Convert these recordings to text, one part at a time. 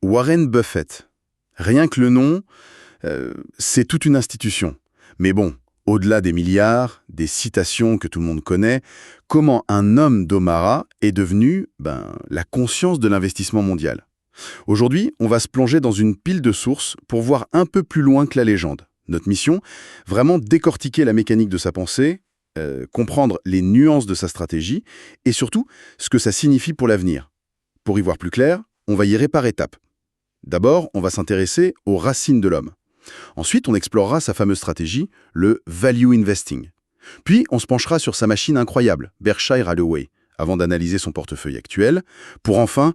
Warren Buffett. Rien que le nom, c'est toute une institution. Mais bon, au-delà des milliards, des citations que tout le monde connaît, comment un homme d'Omaha est devenu la conscience de l'investissement mondial? Aujourd'hui, on va se plonger dans une pile de sources pour voir un peu plus loin que la légende. Notre mission, vraiment décortiquer la mécanique de sa pensée, comprendre les nuances de sa stratégie et surtout ce que ça signifie pour l'avenir. Pour y voir plus clair, on va y aller par étapes. D'abord, on va s'intéresser aux racines de l'homme. Ensuite, on explorera sa fameuse stratégie, le value investing. Puis, on se penchera sur sa machine incroyable, Berkshire Hathaway, avant d'analyser son portefeuille actuel, pour enfin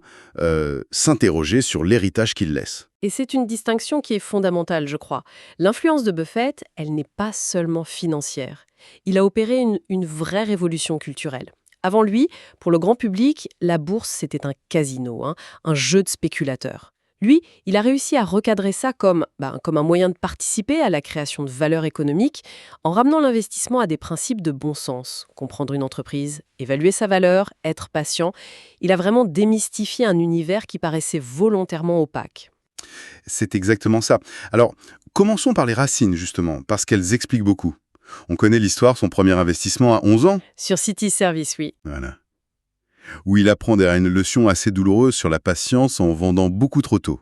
s'interroger sur l'héritage qu'il laisse. Et c'est une distinction qui est fondamentale, je crois. L'influence de Buffett, elle n'est pas seulement financière. Il a opéré une vraie révolution culturelle. Avant lui, pour le grand public, la bourse, c'était un casino, un jeu de spéculateurs. Lui, il a réussi à recadrer ça comme un moyen de participer à la création de valeur économique en ramenant l'investissement à des principes de bon sens. Comprendre une entreprise, évaluer sa valeur, être patient. Il a vraiment démystifié un univers qui paraissait volontairement opaque. C'est exactement ça. Alors, commençons par les racines, justement, parce qu'elles expliquent beaucoup. On connaît l'histoire de son premier investissement à 11 ans. Sur City Service, oui. Voilà. Où il apprend derrière une leçon assez douloureuse sur la patience en vendant beaucoup trop tôt.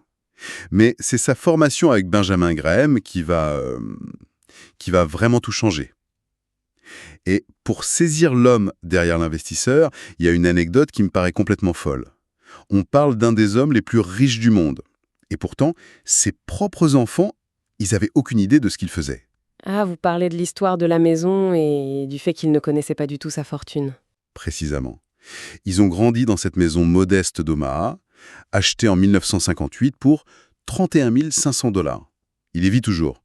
Mais c'est sa formation avec Benjamin Graham qui va vraiment tout changer. Et pour saisir l'homme derrière l'investisseur, il y a une anecdote qui me paraît complètement folle. On parle d'un des hommes les plus riches du monde. Et pourtant, ses propres enfants, ils n'avaient aucune idée de ce qu'il faisait. Ah, vous parlez de l'histoire de la maison et du fait qu'il ne connaissait pas du tout sa fortune. Précisément. Ils ont grandi dans cette maison modeste d'Omaha, achetée en 1958 pour 31 500 $. Il y vit toujours.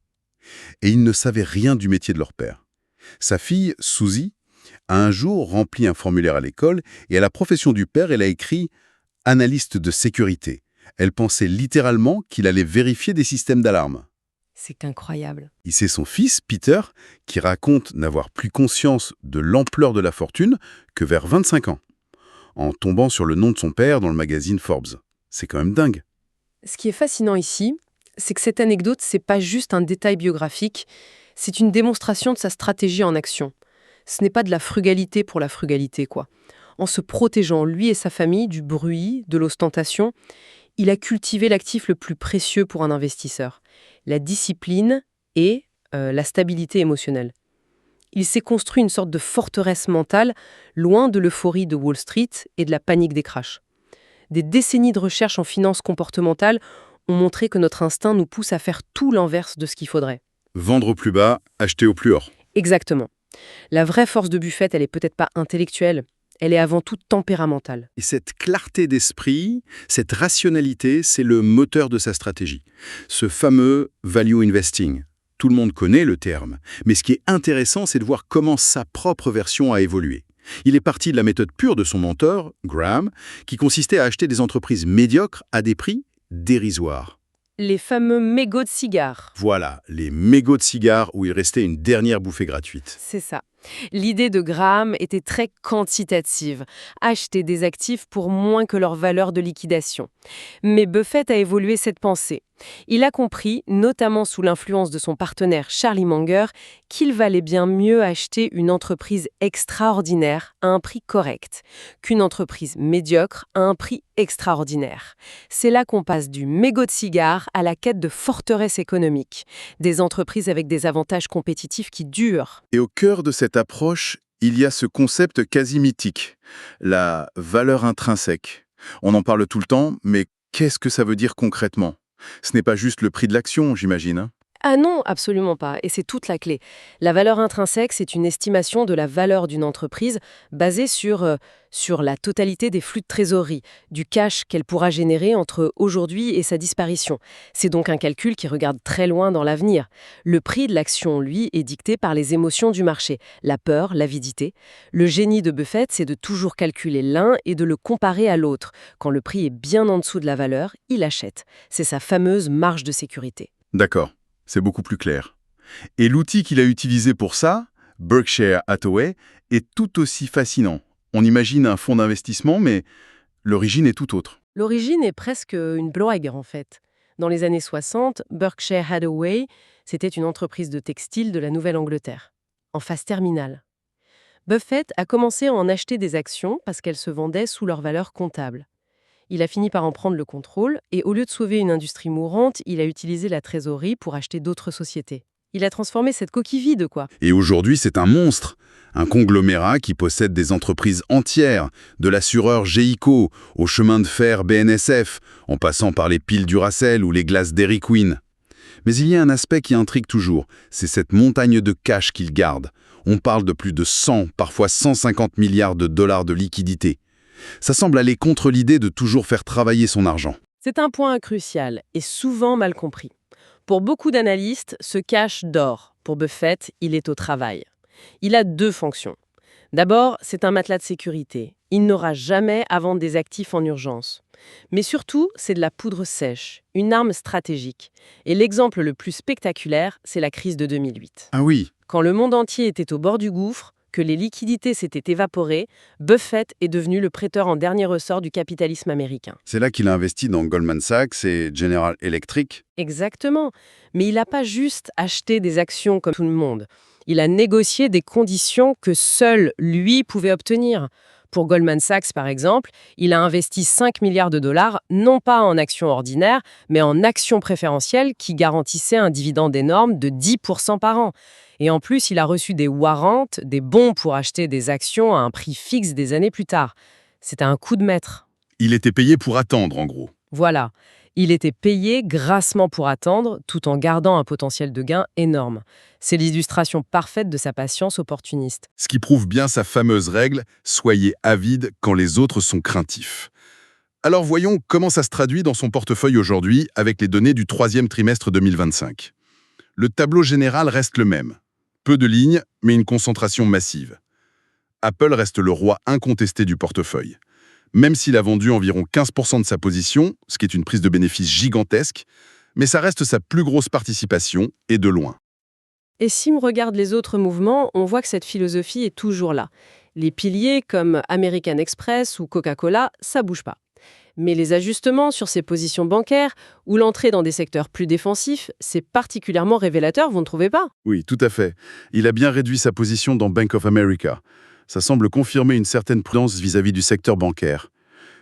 Et ils ne savaient rien du métier de leur père. Sa fille, Suzy, a un jour rempli un formulaire à l'école et à la profession du père, elle a écrit « analyste de sécurité ». Elle pensait littéralement qu'il allait vérifier des systèmes d'alarme. C'est incroyable. Et c'est son fils, Peter, qui raconte n'avoir plus conscience de l'ampleur de la fortune que vers 25 ans, en tombant sur le nom de son père dans le magazine Forbes. C'est quand même dingue. Ce qui est fascinant ici, c'est que cette anecdote, c'est pas juste un détail biographique, c'est une démonstration de sa stratégie en action. Ce n'est pas de la frugalité pour la frugalité, quoi. En se protégeant, lui et sa famille, du bruit, de l'ostentation, il a cultivé l'actif le plus précieux pour un investisseur, la discipline et la stabilité émotionnelle. Il s'est construit une sorte de forteresse mentale, loin de l'euphorie de Wall Street et de la panique des crashs. Des décennies de recherche en finance comportementale ont montré que notre instinct nous pousse à faire tout l'inverse de ce qu'il faudrait. Vendre au plus bas, acheter au plus haut. Exactement. La vraie force de Buffett, elle est peut-être pas intellectuelle, elle est avant tout tempéramentale. Et cette clarté d'esprit, cette rationalité, c'est le moteur de sa stratégie. Ce fameux value investing. Tout le monde connaît le terme, mais ce qui est intéressant, c'est de voir comment sa propre version a évolué. Il est parti de la méthode pure de son mentor, Graham, qui consistait à acheter des entreprises médiocres à des prix dérisoires. Les fameux mégots de cigares. Voilà, les mégots de cigares où il restait une dernière bouffée gratuite. C'est ça. L'idée de Graham était très quantitative, acheter des actifs pour moins que leur valeur de liquidation. Mais Buffett a évolué cette pensée. Il a compris, notamment sous l'influence de son partenaire Charlie Munger, qu'il valait bien mieux acheter une entreprise extraordinaire à un prix correct qu'une entreprise médiocre à un prix extraordinaire. C'est là qu'on passe du mégot de cigare à la quête de forteresse économique, des entreprises avec des avantages compétitifs qui durent. Et au cœur de cette approche, il y a ce concept quasi mythique, la valeur intrinsèque. On en parle tout le temps, mais qu'est-ce que ça veut dire concrètement ? Ce n'est pas juste le prix de l'action, j'imagine. Ah non, absolument pas. Et c'est toute la clé. La valeur intrinsèque, c'est une estimation de la valeur d'une entreprise basée sur la totalité des flux de trésorerie, du cash qu'elle pourra générer entre aujourd'hui et sa disparition. C'est donc un calcul qui regarde très loin dans l'avenir. Le prix de l'action, lui, est dicté par les émotions du marché, la peur, l'avidité. Le génie de Buffett, c'est de toujours calculer l'un et de le comparer à l'autre. Quand le prix est bien en dessous de la valeur, il achète. C'est sa fameuse marge de sécurité. D'accord. C'est beaucoup plus clair. Et l'outil qu'il a utilisé pour ça, Berkshire Hathaway, est tout aussi fascinant. On imagine un fonds d'investissement, mais l'origine est tout autre. L'origine est presque une blague, en fait. Dans les années 60, Berkshire Hathaway, c'était une entreprise de textile de la Nouvelle-Angleterre, en phase terminale. Buffett a commencé à en acheter des actions parce qu'elles se vendaient sous leur valeur comptable. Il a fini par en prendre le contrôle et au lieu de sauver une industrie mourante, il a utilisé la trésorerie pour acheter d'autres sociétés. Il a transformé cette coquille vide, quoi. Et aujourd'hui, c'est un monstre. Un conglomérat qui possède des entreprises entières, de l'assureur GEICO au chemin de fer BNSF, en passant par les piles Duracell ou les glaces Dairy Queen. Mais il y a un aspect qui intrigue toujours, c'est cette montagne de cash qu'il garde. On parle de plus de 100, parfois 150 milliards de dollars de liquidités. Ça semble aller contre l'idée de toujours faire travailler son argent. C'est un point crucial et souvent mal compris. Pour beaucoup d'analystes, ce cash dort. Pour Buffett, il est au travail. Il a deux fonctions. D'abord, c'est un matelas de sécurité. Il n'aura jamais à vendre des actifs en urgence. Mais surtout, c'est de la poudre sèche, une arme stratégique. Et l'exemple le plus spectaculaire, c'est la crise de 2008. Ah oui, Quand le monde entier était au bord du gouffre, que les liquidités s'étaient évaporées, Buffett est devenu le prêteur en dernier ressort du capitalisme américain. c'est là qu'il a investi dans Goldman Sachs et General Electric. Exactement. Mais il n'a pas juste acheté des actions comme tout le monde. Il a négocié des conditions que seul lui pouvait obtenir. Pour Goldman Sachs, par exemple, il a investi 5 milliards de dollars, non pas en actions ordinaires, mais en actions préférentielles qui garantissaient un dividende énorme de 10% par an. Et en plus, il a reçu des warrants, des bons pour acheter des actions à un prix fixe des années plus tard. C'était un coup de maître. Il était payé pour attendre, en gros. Voilà. Il était payé grassement pour attendre, tout en gardant un potentiel de gain énorme. C'est l'illustration parfaite de sa patience opportuniste. Ce qui prouve bien sa fameuse règle « soyez avide quand les autres sont craintifs ». Alors voyons comment ça se traduit dans son portefeuille aujourd'hui avec les données du troisième trimestre 2025. Le tableau général reste le même. Peu de lignes, mais une concentration massive. Apple reste le roi incontesté du portefeuille. Même s'il a vendu environ 15% de sa position, ce qui est une prise de bénéfice gigantesque, mais ça reste sa plus grosse participation, et de loin. Et si on regarde les autres mouvements, on voit que cette philosophie est toujours là. Les piliers comme American Express ou Coca-Cola, ça bouge pas. Mais les ajustements sur ses positions bancaires ou l'entrée dans des secteurs plus défensifs, c'est particulièrement révélateur, vous ne trouvez pas? Oui, tout à fait. Il a bien réduit sa position dans Bank of America. Ça semble confirmer une certaine prudence vis-à-vis du secteur bancaire.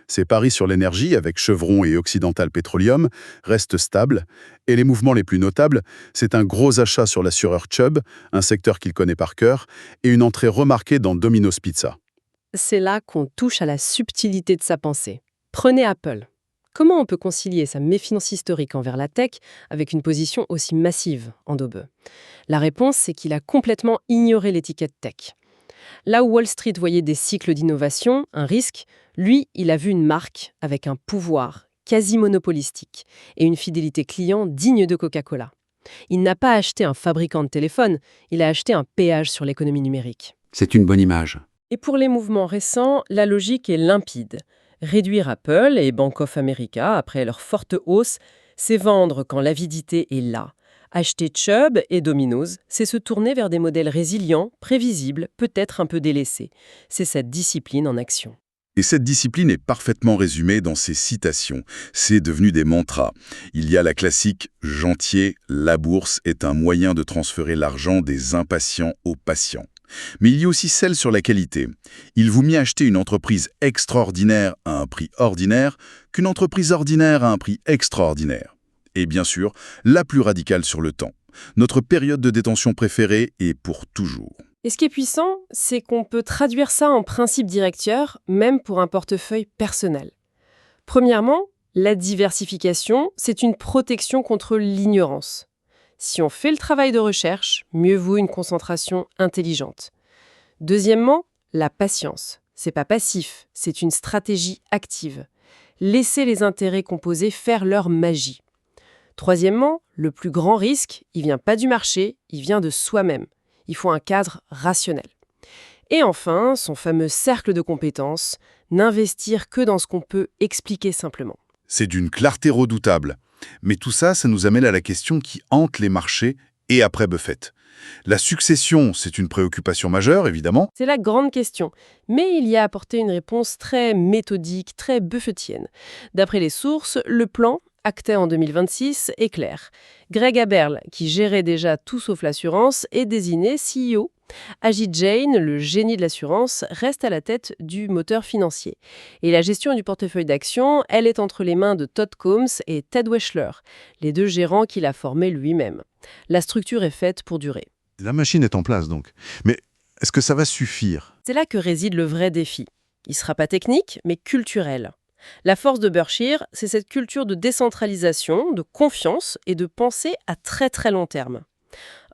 Ses paris sur l'énergie, avec Chevron et Occidental Petroleum, restent stables, et les mouvements les plus notables, c'est un gros achat sur l'assureur Chubb, un secteur qu'il connaît par cœur, et une entrée remarquée dans Domino's Pizza. C'est là qu'on touche à la subtilité de sa pensée. Prenez Apple. Comment on peut concilier sa méfiance historique envers la tech avec une position aussi massive en dos bœuf? La réponse, c'est qu'il a complètement ignoré l'étiquette tech. Là où Wall Street voyait des cycles d'innovation, un risque, lui, il a vu une marque avec un pouvoir quasi monopolistique et une fidélité client digne de Coca-Cola. Il n'a pas acheté un fabricant de téléphone, il a acheté un péage sur l'économie numérique. C'est une bonne image. Et pour les mouvements récents, la logique est limpide. Réduire Apple et Bank of America après leur forte hausse, c'est vendre quand l'avidité est là. Acheter Chubb et Domino's, c'est se tourner vers des modèles résilients, prévisibles, peut-être un peu délaissés. C'est cette discipline en action. Et cette discipline est parfaitement résumée dans ces citations. C'est devenu des mantras. Il y a la classique « Gentier, la bourse est un moyen de transférer l'argent des impatients aux patients ». Mais il y a aussi celle sur la qualité. Il vaut mieux acheter une entreprise extraordinaire à un prix ordinaire qu'une entreprise ordinaire à un prix extraordinaire. Et bien sûr, la plus radicale sur le temps. Notre période de détention préférée est pour toujours. Et ce qui est puissant, c'est qu'on peut traduire ça en principe directeur, même pour un portefeuille personnel. Premièrement, la diversification, c'est une protection contre l'ignorance. Si on fait le travail de recherche, mieux vaut une concentration intelligente. Deuxièmement, la patience. C'est pas passif, c'est une stratégie active. Laissez les intérêts composés faire leur magie. Troisièmement, le plus grand risque, il vient pas du marché, il vient de soi-même. Il faut un cadre rationnel. Et enfin, son fameux cercle de compétences, n'investir que dans ce qu'on peut expliquer simplement. C'est d'une clarté redoutable. Mais tout ça, ça nous amène à la question qui hante les marchés et après Buffett. La succession, c'est une préoccupation majeure, évidemment. C'est la grande question. Mais il y a apporté une réponse très méthodique, très buffettienne. D'après les sources, le plan, acté en 2026, est clair. Greg Aberle, qui gérait déjà tout sauf l'assurance, est désigné CEO. Ajit Jain, le génie de l'assurance, reste à la tête du moteur financier. Et la gestion du portefeuille d'actions, elle est entre les mains de Todd Combs et Ted Weschler, les deux gérants qu'il a formés lui-même. La structure est faite pour durer. La machine est en place donc. Mais est-ce que ça va suffire? C'est là que réside le vrai défi. Il ne sera pas technique, mais culturel. La force de Berkshire, c'est cette culture de décentralisation, de confiance et de pensée à très très long terme.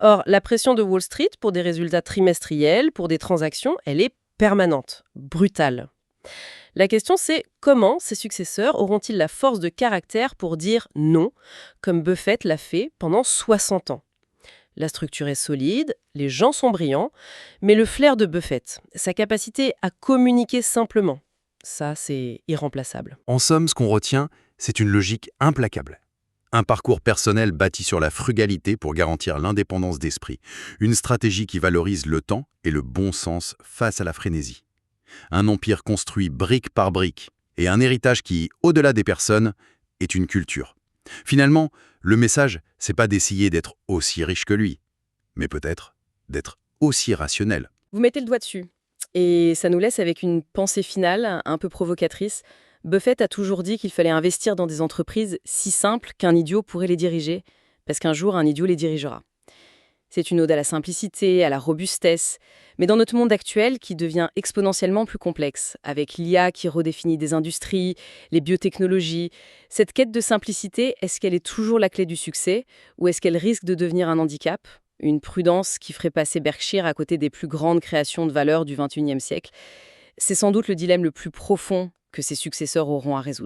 Or, la pression de Wall Street pour des résultats trimestriels, pour des transactions, elle est permanente, brutale. La question c'est comment ses successeurs auront-ils la force de caractère pour dire non, comme Buffett l'a fait pendant 60 ans. La structure est solide, les gens sont brillants, mais le flair de Buffett, sa capacité à communiquer simplement, ça c'est irremplaçable. En somme, ce qu'on retient, c'est une logique implacable. Un parcours personnel bâti sur la frugalité pour garantir l'indépendance d'esprit. Une stratégie qui valorise le temps et le bon sens face à la frénésie. Un empire construit brique par brique et un héritage qui, au-delà des personnes, est une culture. Finalement, le message, c'est pas d'essayer d'être aussi riche que lui, mais peut-être d'être aussi rationnel. Vous mettez le doigt dessus. Et ça nous laisse avec une pensée finale, un peu provocatrice. Buffett a toujours dit qu'il fallait investir dans des entreprises si simples qu'un idiot pourrait les diriger, parce qu'un jour, un idiot les dirigera. C'est une ode à la simplicité, à la robustesse, mais dans notre monde actuel qui devient exponentiellement plus complexe, avec l'IA qui redéfinit des industries, les biotechnologies, cette quête de simplicité, est-ce qu'elle est toujours la clé du succès, ou est-ce qu'elle risque de devenir un handicap ? Une prudence qui ferait passer Berkshire à côté des plus grandes créations de valeur du XXIe siècle. C'est sans doute le dilemme le plus profond que ses successeurs auront à résoudre.